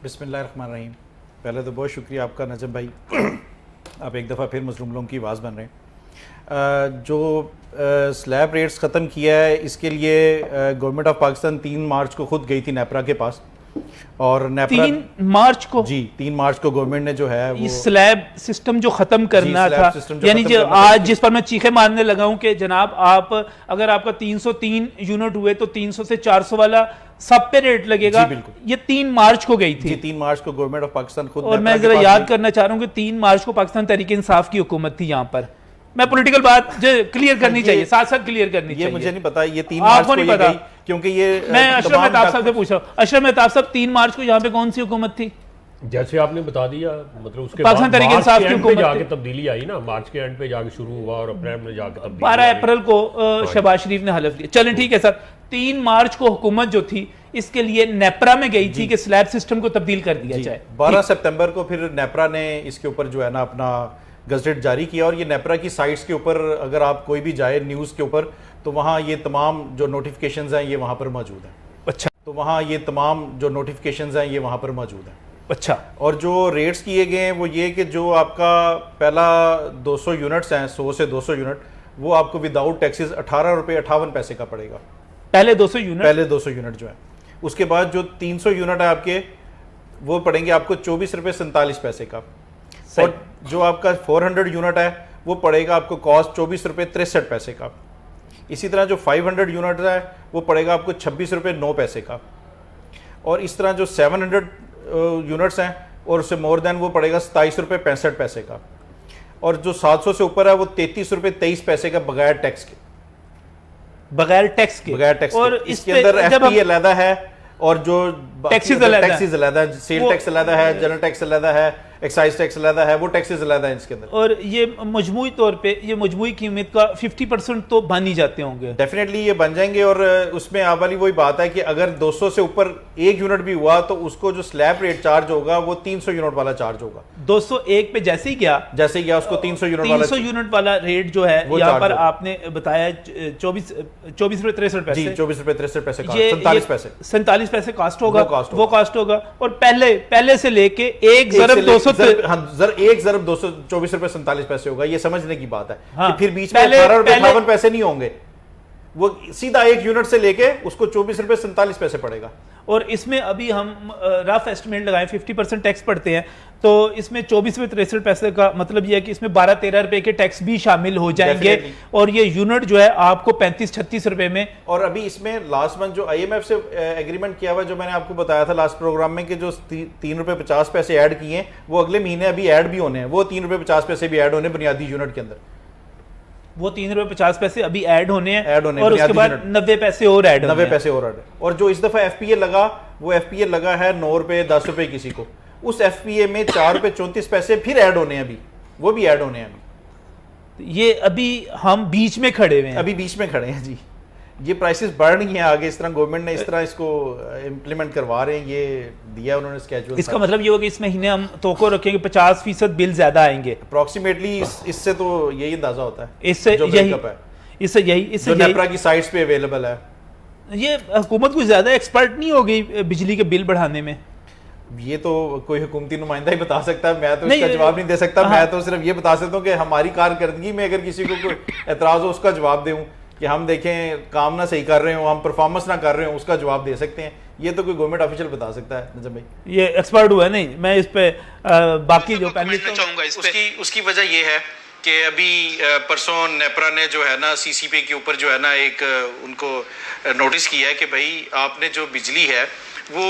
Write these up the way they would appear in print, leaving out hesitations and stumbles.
बिस्मिल्लाहिर्रहमानिर्रहीम। पहले तो बहुत शुक्रिया आपका नजम भाई, आप एक दफ़ा फिर मज़लूम लोगों की आवाज़ बन रहे हैं। जो स्लैब रेट्स ख़त्म किया है इसके लिए गवर्नमेंट ऑफ पाकिस्तान 3 मार्च को खुद गई थी नेपरा के पास, और नेपरा 3 मार्च को, जी 3 मार्च को गवर्नमेंट ने जो है वो स्लैब सिस्टम जो खत्म करना था, यानी जो आज जिस पर मैं चीखे मारने लगा हूं कि जनाब आप अगर आपका 303 यूनिट हुए तो 300 से 400 वाला सब पे रेट लगेगा। ये 3 मार्च को गई थी। 3 मार्च को गवर्नमेंट ऑफ पाकिस्तान खुद, और मैं जरा याद करना चाह रहा हूँ कि 3 मार्च को पाकिस्तान तहरीक इंसाफ की हुकूमत थी। यहाँ पर मैं पॉलिटिकल बात जो क्लियर करनी चाहिए, साथ साथ क्लियर करनी चाहिए। मुझे नहीं पता ये 3 मार्च को नहीं पता, क्योंकि ये मैं अशरफ मेहताब साहब से पूछ रहा हूँ। अशरफ मेहताब साहब 3 मार्च को यहाँ पे कौन सी हुकूमत थी? जैसे आपने बता दिया, मतलब उसके पाकिस्तान तहरीक इंसाफ की हुकूमत जाके तब्दीली आई ना, मार्च के एंड पे जाके शुरू हुआ और अप्रैल में जाके तब्दीली 12 अप्रैल को शहबाज शरीफ ने हलफ लिया। चलें ठीक है सर, 3 मार्च को हुकूमत जो थी इसके लिए नेपरा में गई थी कि स्लैब सिस्टम को तब्दील कर दिया जाए। 12 सितंबर को फिर नेपरा ने इसके ऊपर जो है ना अपना गजटेड जारी किया, और ये नेपरा की साइट्स के ऊपर अगर आप कोई भी जाए न्यूज़ के ऊपर तो वहाँ ये तमाम जो नोटिफिकेशंस हैं ये वहाँ पर मौजूद हैं। अच्छा, तो वहाँ ये तमाम जो नोटिफिकेशंस हैं ये वहाँ पर मौजूद हैं। अच्छा, और जो रेट्स किए गए हैं वो ये कि जो आपका पहला 200 यूनिट्स हैं, 100 से 200 यूनिट, वो आपको विदाउट टैक्सेस 18 रुपये 58 पैसे का पड़ेगा। पहले 200 यूनिट जो है। उसके बाद जो 300 यूनिट है आपके, वो पड़ेंगे आपको 24 रुपये 47 पैसे का। और जो आपका 400 यूनिट है वो पड़ेगा आपको कॉस्ट 24 रुपये 63 पैसे का। इसी तरह जो 500 यूनिट है वो पड़ेगा आपको 26 रुपये 9 पैसे का। और इस तरह जो 700 यूनिट्स हैं और उससे मोर देन वो पड़ेगा 27 रुपये 65 पैसे का। और जो 700 से ऊपर है वो 33 रुपये 23 पैसे का बगैर टैक्स के। बगैर टैक्स और इसके अंदर एफपीए अलग है और जो टैक्सेस अलग है, सेल टैक्स अलग है, जनरल टैक्स अलग है, एक्साइज टैक्स अलग है, वो टैक्सेस अलग है इसके अंदर। और ये मजमूई तौर पे ये मजमूई कीमत का 50% तो बन ही जाते होंगे। डेफिनेटली ये बन जाएंगे। और उसमें आप वाली वही बात है कि अगर 200 से ऊपर 1 यूनिट भी हुआ तो उसको जो स्लैब रेट चार्ज होगा वो 300 यूनिट वाला चार्ज होगा। 201 पे जैसे ही गया उसको 300 यूनिट वाला रेट जो है यहाँ पर आपने बताया 24 रुपये 63 पैसे, 24 रुपये 63 पैसे, 47 पैसे कास्ट होगा, वो कास्ट होगा। और पहले से लेके 1 ज़रब 200 1 ज़रब 224 रुपये 47 पैसे होगा। ये समझने की बात है। हाँ, कि फिर बीच में 18 रुपये 58 पैसे नहीं होंगे, वो सीधा 1 यूनिट से लेके उसको 24 रुपये 47 पैसे पड़ेगा। और इसमें अभी हम रफ एस्टिमेट लगाएं 50% टैक्स पड़ते हैं तो इसमें 24 रुपये 63 पैसे का मतलब यह है कि इसमें 12-13 रुपए के टैक्स भी शामिल हो जाएंगे। और ये यूनिट जो है आपको 35-36 रुपए में। और अभी इसमें लास्ट मंथ जो IMF से एग्रीमेंट किया हुआ, जो मैंने आपको बताया था लास्ट प्रोग्राम में, कि जो 3 रुपये 50 पैसे ऐड किए हैं वो अगले महीने अभी ऐड भी होने हैं। वो 3 रुपये 50 पैसे भी ऐड होने बुनियादी यूनिट के अंदर। वो 3 रुपये 50 पैसे अभी ऐड होने हैं और उसके बाद 90 पैसे और ऐड 90 पैसे और ऐड। और जो इस दफा FPA लगा वो FPA लगा है 9 रुपये 10 रुपये किसी को। उस FPA में 4 रुपये 34 पैसे फिर ऐड होने हैं, अभी वो भी ऐड होने हैं। अभी ये अभी हम बीच में खड़े हुए हैं, अभी बीच में खड़े हैं जी। ये प्राइसेस बढ़ रही हैं आगे, इस तरह गवर्नमेंट ने इस तरह इसको इम्प्लीमेंट करवा रहे हैं, ये दिया उन्होंने स्केड्यूल। इसका मतलब ये होगा कि इस महीने हम तोको रखेंगे 50% बिल ज्यादा आएंगे अप्रॉक्सीमेटली। इससे तो यही अंदाजा होता है, इससे जो नेपरा की साइट्स पे अवेलेबल है। ये हुकूमत कुछ ज्यादा एक्सपर्ट नहीं हो गई बिजली के बिल बढ़ाने में? ये तो कोई हुकूमती नुमाइंदा ही बता सकता है, मैं तो इसका जवाब नहीं दे सकता। मैं तो सिर्फ ये बता सकता हूँ कि हमारी कारकर्दगी में अगर किसी को कोई एतराज हो उसका जवाब दूँ, कि हम देखें काम ना सही कर रहे हो, हम परफॉर्मेंस ना कर रहे हो, उसका जवाब दे सकते हैं। ये तो कोई गवर्नमेंट ऑफिशियल बता सकता है नजम भाई। ये एक्सपर्ट हुआ नहीं, मैं इस पे बाकी जो पैनलिस्ट चाहूंगा इस पे उसकी वजह ये है कि अभी परसों नेपरा ने जो है ना CCP के ऊपर जो है ना एक उनको नोटिस किया है कि भाई आपने जो बिजली है वो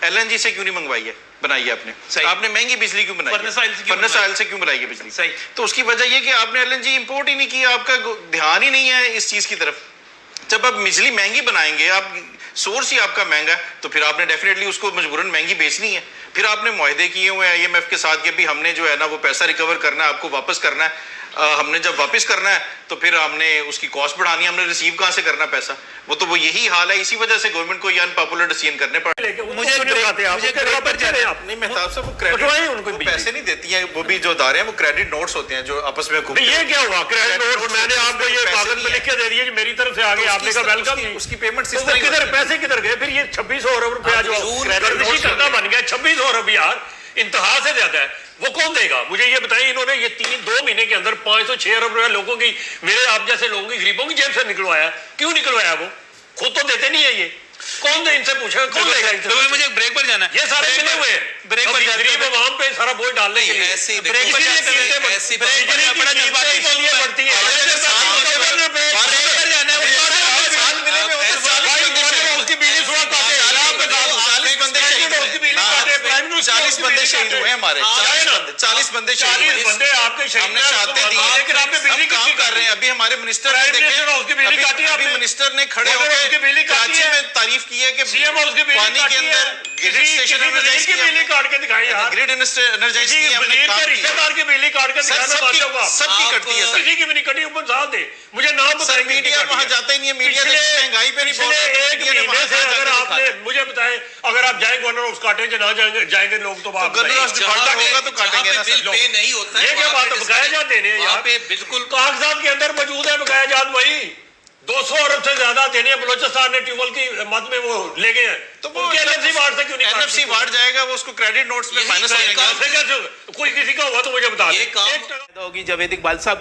LNG से क्यों नहीं मंगवाई है, बनाई है आपने महंगी बिजली क्यों बनाई, फर्नेस ऑयल से क्यों बनाई है बिजली। सही। तो उसकी वजह ये कि आपने LNG इंपोर्ट ही नहीं किया, आपका ध्यान ही नहीं है इस चीज की तरफ। जब आप बिजली महंगी बनाएंगे, आप सोर्स ही आपका महंगा है, तो फिर आपने डेफिनेटली उसको मजबूरन महंगी बेचनी है। फिर आपने मुआहदे किए हुए IMF के साथ कि भी हमने जो है ना वो पैसा रिकवर करना है, आपको वापस करना है। हमने जब वापस करना है तो फिर हमने उसकी कॉस्ट बढ़ानी है, हमने रिसीव कहाँ से करना पैसा? वो यही हाल है, इसी वजह से गवर्नमेंट को ये अनपॉपुलर डिसीजन करने पड़े। मुझे मेहताब साहब वो क्रेडिट पैसे नहीं देती हैं, वो भी जो दारे हैं वो क्रेडिट नोट्स होते हैं जो आपस में ये क्या हुआ क्रेडिट नोट्स? मैंने आपको ये कागज में लिख के दे दिया कि मेरी तरफ से आ गए, आपने कहा वेलकम। उसकी पेमेंट किधर पैसे किधर गए? फिर ये 2600 अरब रुपया जो गर्दिशी करना बन गया, 2600 अरब यार इंतहा से ज्यादा है। वो कौन देगा मुझे ये बताइए? इन्होंने ये 2 महीने के अंदर 506 अरब रुपया लोगों की, मेरे आप जैसे लोगों की, गरीबों की जेब से निकलवाया। क्यों निकलवाया? वो खुद तो देते नहीं है। ये कौन दे इनसे पूछा? कौन देगा इनसे? तो मुझे ब्रेक पर जाना है। ये सारे मिले हुए हैं ब्रेक पर, गरीब आवाम पे सारा बोझ डालने के लिए। ऐसी ब्रेक पर ऐसी बढ़ती है। उसकी बिजली थोड़ा काटे, 40 बंदे शहीद हुए हमारे, 40 बंदे शहीद हुए। 40 बंदे आपके शहीद हमने शहादतें दी, लेकिन आपने बिजली काम कर रहे हैं। अभी हमारे मिनिस्टर ने देखे, अभी मिनिस्टर ने खड़े होकर कराची में तारीफ की है कि पानी के अंदर ग्रिड स्टेशन एनर्जाइज की बिजली काट के दिखाई यार, ग्रिड एनर्जाइज की हमने काम किया। रिश्तेदार की बिजली काट के दिखाना बात सबकी कटती है सर, किसी की भी नहीं कटी। ऊपर साथ दे मुझे नाम बताएं। मीडिया वहां जाता ही नहीं है, मीडिया महंगाई पे नहीं बोल रहे। एक महीने से अगर आपने मुझे बताएं, अगर आप जाएंगे गवर्नर हाउस काटेंगे ना जाएंगे लोग, तो बात गवर्नर हाउस डिफॉल्टर होगा तो काटेंगे ना बिल पे नहीं होता है। ये क्या बात है? बकाया जात देने हैं यहाँ यार, पे बिल्कुल कागजात के अंदर मौजूद है बकाया जात। वही 200 अरब से ज्यादा देने हैं। बलोचिस्तान ने ट्यूबवेल की मद में वो ले गए हैं, तो वो एनएफसी वार्ड से क्यों नहीं? एनएफसी वार्ड जाएगा, वो उसको क्रेडिट नोट्स में माइनस हो जाएगा। कोई किसी का हुआ तो मुझे बता ये काम होगी। जावेद इकबाल साहब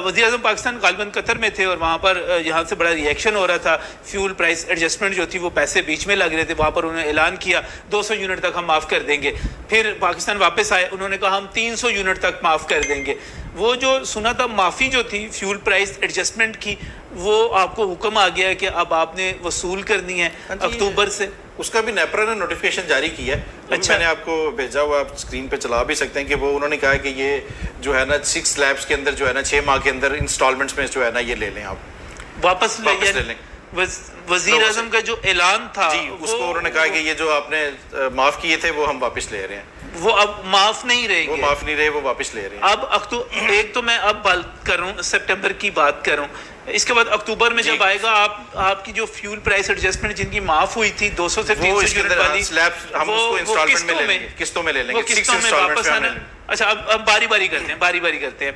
वज़ीर आज़म पाकिस्तान गालिबन कतर में थे और वहाँ पर यहाँ से बड़ा रिएक्शन हो रहा था। फ्यूल प्राइस एडजस्टमेंट जो थी वो पैसे बीच में लग रहे थे, वहाँ पर उन्होंने ऐलान किया 200 यूनिट तक हम माफ़ कर देंगे। फिर पाकिस्तान वापस आए, उन्होंने कहा हम 300 यूनिट तक माफ़ कर देंगे। वो जो सुना था माफ़ी जो थी फ्यूल प्राइस एडजस्टमेंट की, वो आपको हुक्म आ गया है कि अब आपने वसूल करनी है अक्टूबर से। उसका भी नेपरा ने नोटिफिकेशन जारी किया है। अच्छा, मैंने आपको भेजा हुआ, आप स्क्रीन पे चला भी सकते हैं कि वो उन्होंने कहा है कि ये जो है ना 6 स्लैब्स के अंदर जो है ना 6 माह के अंदर इंस्टॉलमेंट्स में जो है ना ये ले लें, आप वापस ले लें। वजीर आजम का जो ऐलान था जी, उसको उन्होंने कहा कि ये जो आपने माफ किए थे वो हम वापस ले रहे हैं। वो अब माफ नहीं रहेंगे, वो माफ नहीं रहे, वो वापस ले रहे हैं। अब एक तो मैं अब बात कर रहा हूँ, सितंबर की बात कर रहा हूँ। इसके बाद अक्टूबर में जब आएगा आपकी जो फ्यूल प्राइस एडजस्टमेंट जिनकी माफ हुई थी 200 से 300 यूनिट वाली, हम उसको इंस्टॉलमेंट में ले लेंगे, किस्तों में ले लेंगे, किस्तों में वापस आना। अच्छा, अब बारी बारी करते हैं।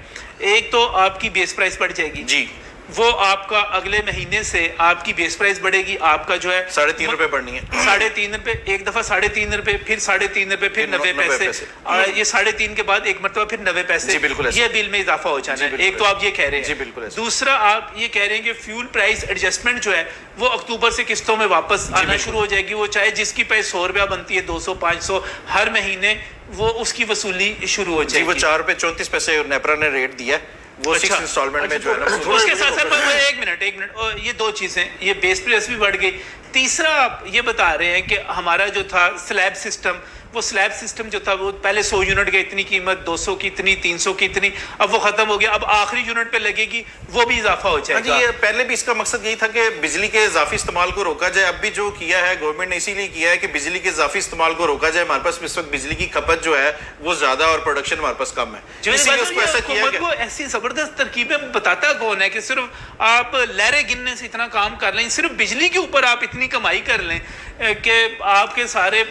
एक तो आपकी बेस प्राइस बढ़ जाएगी जी, वो आपका अगले महीने से आपकी बेस प्राइस बढ़ेगी। आपका जो है 3.5 रुपए बढ़नी है, 3.5 रुपए, एक दफा 3.5 रुपए, फिर 3.5 रुपए, फिर 90 पैसे, और ये 3.5 के बाद एक मरतबा फिर 90 पैसे, ये बिल में इजाफा हो जाना है। एक तो आप ये कह रहे हैं। दूसरा आप ये कह रहे हैं कि फ्यूल प्राइस एडजस्टमेंट जो है वो अक्टूबर से किस्तों में वापस आना शुरू हो जाएगी। वो चाहे जिसकी प्राइस 100 रुपया बनती है, 200, 500 हर महीने वो उसकी वसूली शुरू हो जाएगी। वो 4 रुपए 34 पैसे नेपरा ने रेट दिया, वो 6 इंस्टॉलमेंट में जो है ना। उसके साथ साथ एक मिनट, और ये 2 चीजें, ये बेस प्राइस भी बढ़ गई। तीसरा आप ये बता रहे हैं कि हमारा जो था स्लैब सिस्टम, वो स्लैब सिस्टम जो था वो पहले 100 यूनिट की इतनी कीमत, 200 की इतनी, 300 की इतनी, अब वो खत्म हो गया। अब आखिरी यूनिट पे लगेगी, वो भी इजाफा हो जाएगा। ये पहले भी इसका मकसद यही था कि बिजली के इजाफी इस्तेमाल को रोका जाए। अब भी जो किया है गवर्नमेंट ने इसीलिए किया है कि बिजली के इजाफी इस्तेमाल को रोका जाए। हमारे पास इस वक्त बिजली की खपत जो है वो ज्यादा और प्रोडक्शन हमारे पास कम है, इसीलिए उसको ऐसा किया गया। ऐसी जबरदस्त तरकीबें बताता कौन है कि सिर्फ आप लहरे गिनने से इतना काम कर लें, सिर्फ बिजली के ऊपर आप इतनी कमाई कर लें कि आपके सारे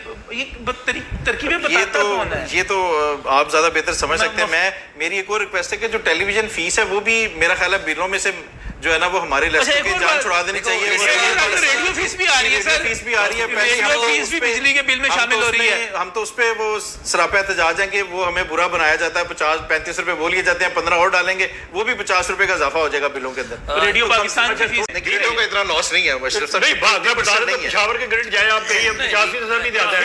तरकीबें बताता कौन है? ये तो आप ज्यादा बेहतर समझ सकते हैं। मेरी एक और रिक्वेस्ट है कि जो टेलीविजन फीस है वो भी मेरा ख्याल है बिलों में से जो है ना वो हमारे लेस्टों की जान छुड़ा देनी चाहिए। रेडियो फीस भी आ रही है सर, फीस भी आ रही है, रेडियो फीस भी बिजली के बिल में शामिल हो रही है। हम तो उस पे वो सरापा एहतजाज है कि वो हमें बुरा बनाया जाता है। 50-35 रुपए बोल लिए जाते हैं, 15 और डालेंगे, वो भी 50 रुपए का इजाफा हो जाएगा बिलों के अंदर। रेडियो पाकिस्तान की फीस, ग्रिडों का इतना लॉस नहीं है मशरफ साहब। पेशावर के ग्रिड जाए आप कहिए 85% भी जाता है।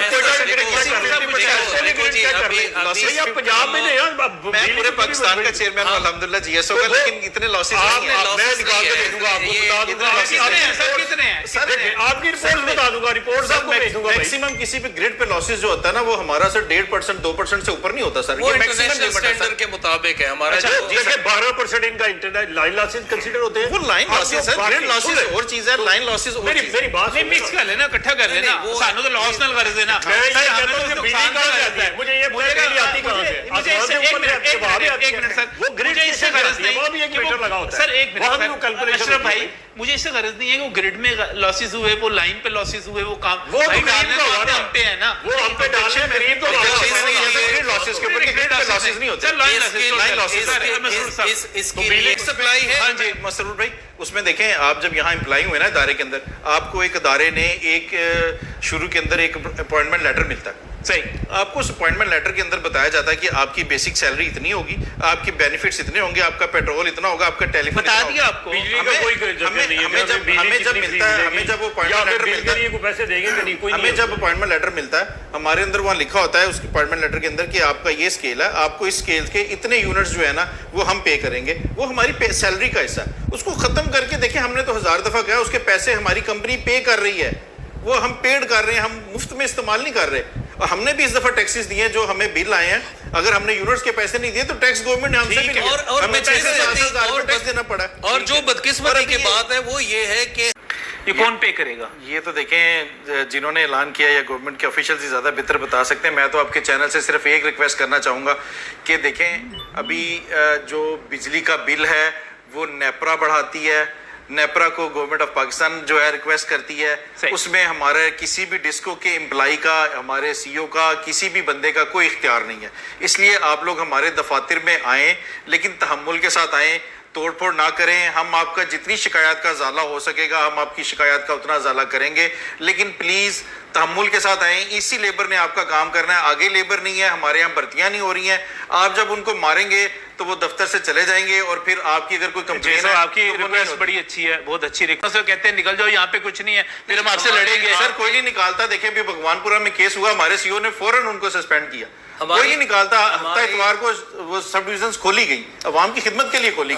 पंजाब में नहीं, मैं पूरे पाकिस्तान का चेयरमैन हूं अल्हम्दुलिल्लाह जीएसओ का, लेकिन इतने लॉसेस नहीं है। मैं निकाल के दे दूंगा, आपको बता दूंगा कितने हैं सर, आपकी रिपोर्ट बता दूंगा, रिपोर्ट सबको भेज दूंगा। मैक्सिमम किसी भी ग्रिड पे लॉसेस जो होता है ना वो हमारा सर 1.5%, 2% से ऊपर नहीं होता सर। वो इंटरनेशनल स्टैंडर्ड के मुताबिक है हमारा। देखिए 12% इनका इंटरनेट लाइन लॉसेस कंसीडर होते हैं। वो लाइन लॉसेस है, ग्रिड लॉसेस और चीज है, लाइन लॉसेस और चीज। मेरी बात नहीं, मिक्स कर लेना, इकट्ठा कर लेना, सानू तो लॉस ना कर देना। मैं ये कहता हूं कि बिजली कहां से आती है, मुझे ये बिजली आती कहां से? एक मिनट सर, वो ग्रिड इससे गरज वहाँ भी एक मीटर लगा होता है सर एक वहाँ भी वो मिनट कैलकुलेशन अशरफ भाई, मुझे इससे गरज नहीं है कि वो ग्रिड में लॉसेस हुए, वो लाइन पे लॉसेस हुए, वो काम वो तो भाई गरीब डालने का तो होगा आपने ना। हम पे है ना, वो हम पे डालने गरीब को लॉसेस के ऊपर लॉसेस नहीं होते, इसके लिए सप्लाई है। हाँ जी मसरूर भाई, उसमें देखें आप जब यहाँ एम्प्लॉय हुए ना इदारे के अंदर, आपको एक इदारे ने एक शुरू के अंदर एक अपॉइंटमेंट लेटर मिलता है, सही, आपको उस अपॉइंटमेंट लेटर के अंदर बताया जाता है कि आपकी बेसिक सैलरी इतनी होगी, आपकी बेनिफिट्स इतने होंगे, आपका पेट्रोल इतना होगा, आपका टेलीफोन बता दिया आपको। बिजली का कोई जरूरत नहीं है। हमें जब मिलता है, हमें जब अपॉइंटमेंट लेटर मिलता है, को पैसे देंगे कि नहीं, कोई हमें जब अपॉइंटमेंट लेटर मिलता है, हमारे अंदर वहाँ लिखा होता है उस अपॉइंटमेंट लेटर के अंदर कि आपका ये स्केल है, आपको इस स्केल के इतने यूनिट्स जो है ना वो हम पे करेंगे, वो हमारी सैलरी का हिस्सा है। उसको खत्म करके देखें, हमने तो 1000 दफा कहा, उसके पैसे हमारी कंपनी पे कर रही है, वो हम पेड कर रहे हैं, हम मुफ्त में इस्तेमाल नहीं कर रहे। और हमने भी इस दफा टैक्सेस दिए हैं जो हमें बिल आए हैं, अगर हमने यूनिट्स के पैसे नहीं दिए तो टैक्स गवर्नमेंट ने हमसे भी लिया, और हमें पैसे 10,000 टैक्स देना पड़ा। और जो बदकिस्मती की बात है वो ये है कि ये कौन पे करेगा? ये तो देखें जिन्होंने ऐलान किया या गवर्नमेंट के ऑफिशियल ही ज़्यादा बेहतर बता सकते हैं। मैं तो आपके चैनल से सिर्फ एक रिक्वेस्ट करना चाहूँगा कि देखें, अभी जो बिजली का बिल है वो नेपरा बढ़ाती है, नेपरा को गवर्नमेंट ऑफ पाकिस्तान जो है रिक्वेस्ट करती है, उसमें हमारे किसी भी डिस्को के एम्प्लॉय का, हमारे सीईओ का, किसी भी बंदे का कोई इख्तियार नहीं है। इसलिए आप लोग हमारे दफातर में आएँ, लेकिन तहम्मुल के साथ आएँ, तोड़फोड़ ना करें। हम आपका जितनी शिकायत का ज़ाला हो सकेगा हम आपकी शिकायत का उतना ज़ाला करेंगे, लेकिन प्लीज़ तहम्मुल के साथ आएँ। इसी लेबर ने आपका काम करना है, आगे लेबर नहीं है, हमारे यहाँ भर्तियाँ नहीं हो रही हैं। आप जब उनको मारेंगे तो वो दफ्तर से चले जाएंगे और फिर आपकी अगर कोई कंप्लेन है, आपकी तो वो रिक्वेस्ट बड़ी अच्छी है, बहुत अच्छी रिक्वेस्ट है। कहते हैं निकल जाओ, यहाँ पे कुछ नहीं है, फिर हम आपसे लड़ेंगे। सर कोई नहीं निकालता। देखें अभी भगवानपुरा में केस हुआ, हमारे सीईओ ने फौरन उनको सस्पेंड किया, कोई नहीं निकालता। हफ्ता इतवार को वो सब डिविजन खोली गई, अवाम की खिदमत के लिए खोली गई।